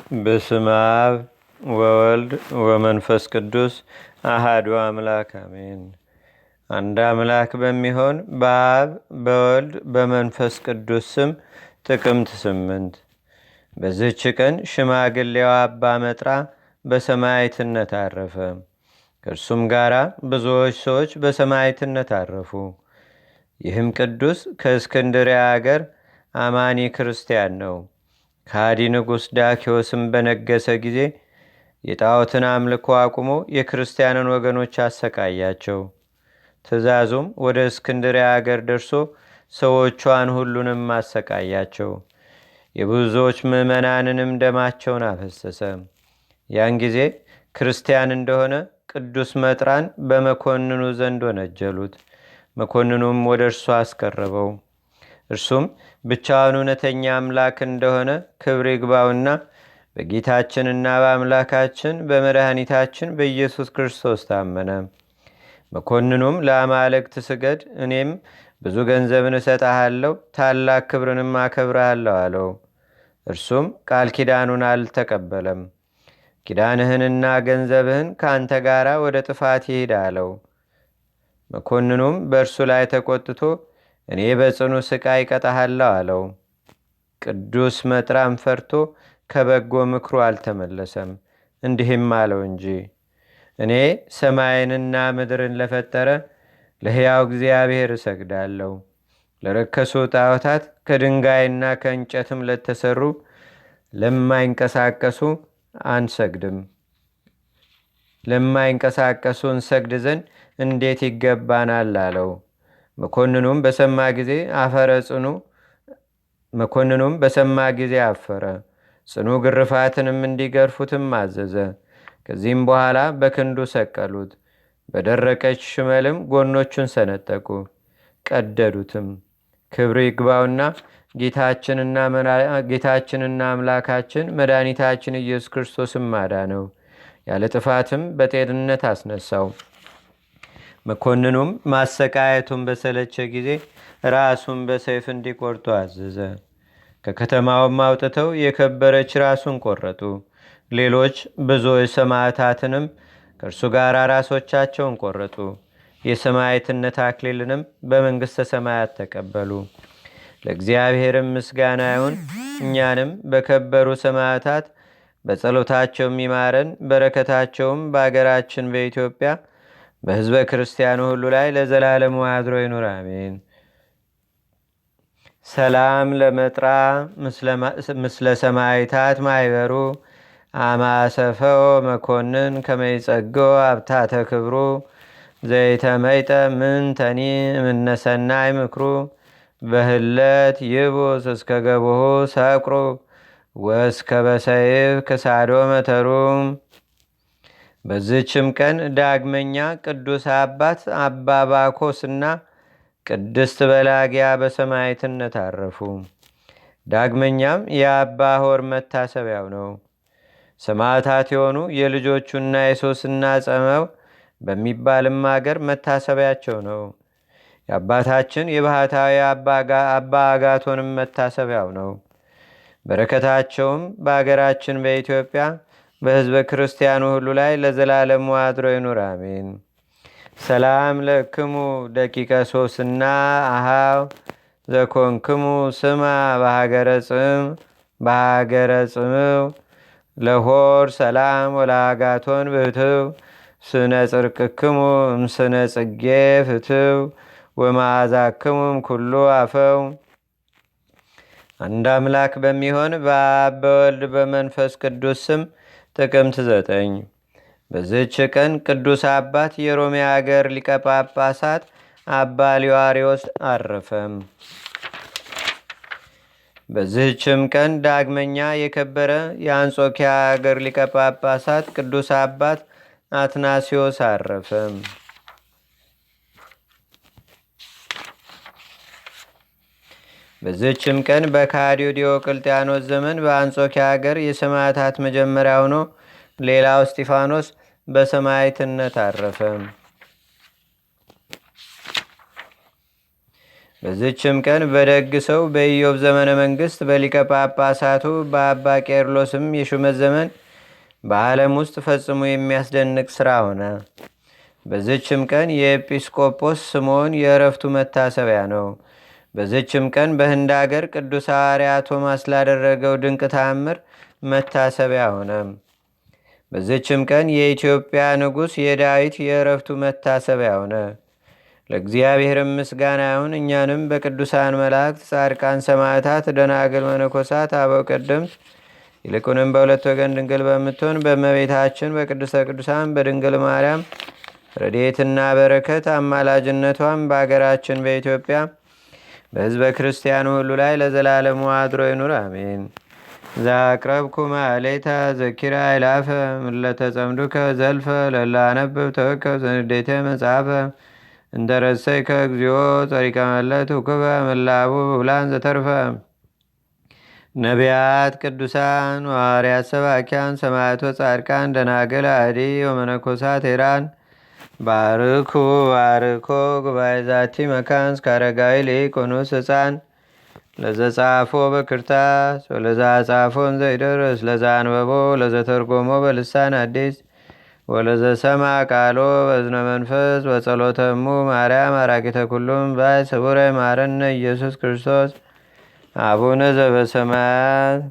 በስመ አብ ወወልድ ወመንፈስ ቅዱስ አሃዱ አምላክ አሜን። አንድ አምላክ በሚሆን በአብ በወልድ በመንፈስ ቅዱስ ስም ጥቅምት 8 በዚህች ቀን ሽማግሌው አባ መጥራ በሰማዕትነት አረፈ። ከእርሱም ጋር ብዙዎች ሰዎች በሰማዕትነት አረፉ። ይህም ቅዱስ ከእስክንድርያ አገር አማኒ ክርስቲያን ነው። ከሃዲ ንጉሥ ዳኪዎስም በነገሰ ጊዜ የጣዖትን አምልኮ አቁሞ የክርስቲያንን ወገኖች አሰቃያቸው። ትእዛዙም ወደ እስክንድርያ አገር ደርሶ ሰዎቿን ሁሉንም አሰቃያቸው። የብዙዎች ምዕመናንንም ደማቸውን አፈሰሰ። ያን ጊዜ ክርስቲያን እንደሆነ ቅዱስ መጥራን በመኮንኑ ዘንድ ወነጀሉት። መኮንኑም ወደ እርሱ አስቀረበው። እርሱም ብቻውን እውነተኛ አምላክ እንደሆነ ክብር ይግባውና በጌታችንና በአምላካችን በመድኃኒታችን በኢየሱስ ክርስቶስ ታመነ። መኮንኑም ለአማልክት ስገድ፣ እኔም ብዙ ገንዘብን እሰጥሃለሁ፣ ታላቅ ክብርንም አከብርሃለሁ አለው። እርሱም ቃል ኪዳኑን አልተቀበለም። ኪዳንህንና ገንዘብህን ከአንተ ጋር ወደ ጥፋት ይሄድ አለው። መኮንኑም በእርሱ ላይ ተቆጥቶ እኔ በጽኑ ስቃይ ቀጣሃለሁ አለው። ቅዱስ መጥራም ፈርቶ ከበጎ ምክሩ አልተመለሰም። እንዲህም አለው እንጂ እኔ ሰማይንና ምድርን ለፈጠረ ለሕያው እግዚአብሔር እሰግዳለሁ። ለረከሱ ጣዖታት ከድንጋይና ከእንጨትም ለተሰሩ ለማይንቀሳቀሱ አንሰግድም። ለማይንቀሳቀሱ እንሰግድ ዘንድ እንዴት ይገባናል አለው። መኮንኑም በሰማ ጊዜ አፈረ። ጽኑ ግርፋትንም እንዲገርፉትም አዘዘ። ከዚህም በኋላ በክንዱ ሰቀሉት። በደረቀች ሽመልም ጎኖቹን ሰነጠቁ፣ ቀደዱትም። ክብር ይግባውና ጌታችንና አምላካችን መድኃኒታችን ኢየሱስ ክርስቶስም አዳነው። ያለ ጥፋትም በጤንነት አስነሳው። መኮንኑም ማሰቃየቱን በሰለቸ ጊዜ ራሱን በሰይፍ እንዲቆርጡ አዘዘ። ከከተማውም አውጥተው የከበረች ራሱን ቆረጡ። ሌሎች ብዙዎች ሰማዕታትንም ከእርሱ ጋር ራሶቻቸውን ቆረጡ። የሰማዕትነት አክሊልንም በመንግሥተ ሰማያት ተቀበሉ። ለእግዚአብሔርም ምስጋና ይሁን። እኛንም በከበሩ ሰማዕታት በጸሎታቸው የሚማረን፣ በረከታቸውም በአገራችን በኢትዮጵያ በሕዝበ ክርስቲያኑ ሁሉ ላይ ለዘላለሙ አድሮ ይኑር፣ አሜን። ሰላም ለመጥራ ምስለ ሰማዕታት ማይበሩ አማሰፈው መኮንን ከመይጸጎ አብታተ ክብሩ ዘይተመይጠ ምን ተኒ ምነሰናይ ምክሩ በህለት ይቡስ እስከ ገቡሁ ሰቅሩ ወስከ በሰይፍ ክሳዶ መተሩ። በዝችም ቀን ዳግመኛ ቅዱስ አባት አባ ባኮስና ቅድስት በላጊያ በሰማዕትነት አረፉ። ዳግመኛም የአባ ሆር መታሰቢያው ነው። ሰማዕታት የሆኑ የልጆቹና የሶስና ጸመው በሚባልም አገር መታሰቢያቸው ነው። የአባታችን የባህታዊ አባ አጋቶንም መታሰቢያው ነው። በረከታቸውም በአገራችን በኢትዮጵያ በሕዝበ ክርስቲያኑ ሁሉ ላይ ለዘላለሙ አድሮ ይኑር፣ አሜን። ሰላም ለክሙ ደቂቀ ሶስና አሃው ዘኮንክሙ ስማ በሃገረ ጽምው ለሆር ሰላም ወለአጋቶን ብህትው ስነ ጽርቅክሙ እምስነ ጽጌ ፍትው ወማዕዛክሙም ኩሉ አፈው። አንድ አምላክ በሚሆን በአብ በወልድ በመንፈስ ቅዱስ ስም ጥቅምት 9 በዚህች ቀን ቅዱስ አባት የሮሜ አገር ሊቀ ጳጳሳት አባ ሊዋሪዎስ አረፈም። በዚህችም ቀን ዳግመኛ የከበረ የአንጾኪያ አገር ሊቀ ጳጳሳት ቅዱስ አባት አትናሲዮስ አረፈም። በዚህችም ቀን በካዲው ዲዮቅልጥያኖስ ዘመን በአንጾኪያ አገር የሰማዕታት መጀመሪያ ሆኖ ሌላው እስጢፋኖስ በሰማዕትነት አረፈ። በዝችም ቀን በደግ ሰው በኢዮብ ዘመነ መንግሥት በሊቀ ጳጳሳቱ በአባ ቄርሎስም የሹመት ዘመን በዓለም ውስጥ ፈጽሞ የሚያስደንቅ ሥራ ሆነ። በዝችም ቀን የኤጲስቆጶስ ስምዖን የእረፍቱ መታሰቢያ ነው። በዝችም ቀን በህንድ አገር ቅዱስ ሐዋርያ ቶማስ ላደረገው ድንቅ ተአምር መታሰቢያ ሆነ። በዝችም ቀን የኢትዮጵያ ንጉሥ የዳዊት የእረፍቱ መታሰቢያ ሆነ። ለእግዚአብሔርም ምስጋና ይሁን። እኛንም በቅዱሳን መላእክት፣ ጻድቃን፣ ሰማዕታት፣ ደናግል፣ መነኮሳት፣ አበው ቀደምት ይልቁንም በሁለት ወገን ድንግል በምትሆን በእመቤታችን በቅድስተ ቅዱሳን በድንግል ማርያም ረድኤትና በረከት አማላጅነቷም በአገራችን በኢትዮጵያ በሕዝበ ክርስቲያኑ ሁሉ ላይ ለዘላለሙ አድሮ ይኑር፣ አሜን። ዛቅረብኩ ማሌታ ዘኪራ ይላፈ ምለተጸምዱከ ዘልፈ ለላነብብ ተወከብ ዘንዴተ መጽሐፈ እንተረሰይከ እግዚኦ ጸሪቀ መለት ውክበ ምላቡ ብውላን ዘተርፈ ነቢያት፣ ቅዱሳን፣ ሐዋርያት፣ ሰባኪያን፣ ሰማዕቶ፣ ጻድቃን፣ ደናግል፣ አዲ ወመነኮሳት ሄራን ባርኩ ባርኮ ጉባኤ ዛቲ መካን እስከ አረጋዊ ሊቆኑስ ሕፃን ለዘጻፎ በክርታስ ወለዛ ጻፎን ዘይደርስ ለዛ አንበቦ ለዘተርጎሞ በልሳን አዲስ ወለዘሰማ ቃሎ በዝነ መንፈስ በጸሎተሙ ማርያም አራቂተ ኩሉም ባይ ስቡረ ማረነ ኢየሱስ ክርስቶስ አቡነ ዘበሰማያት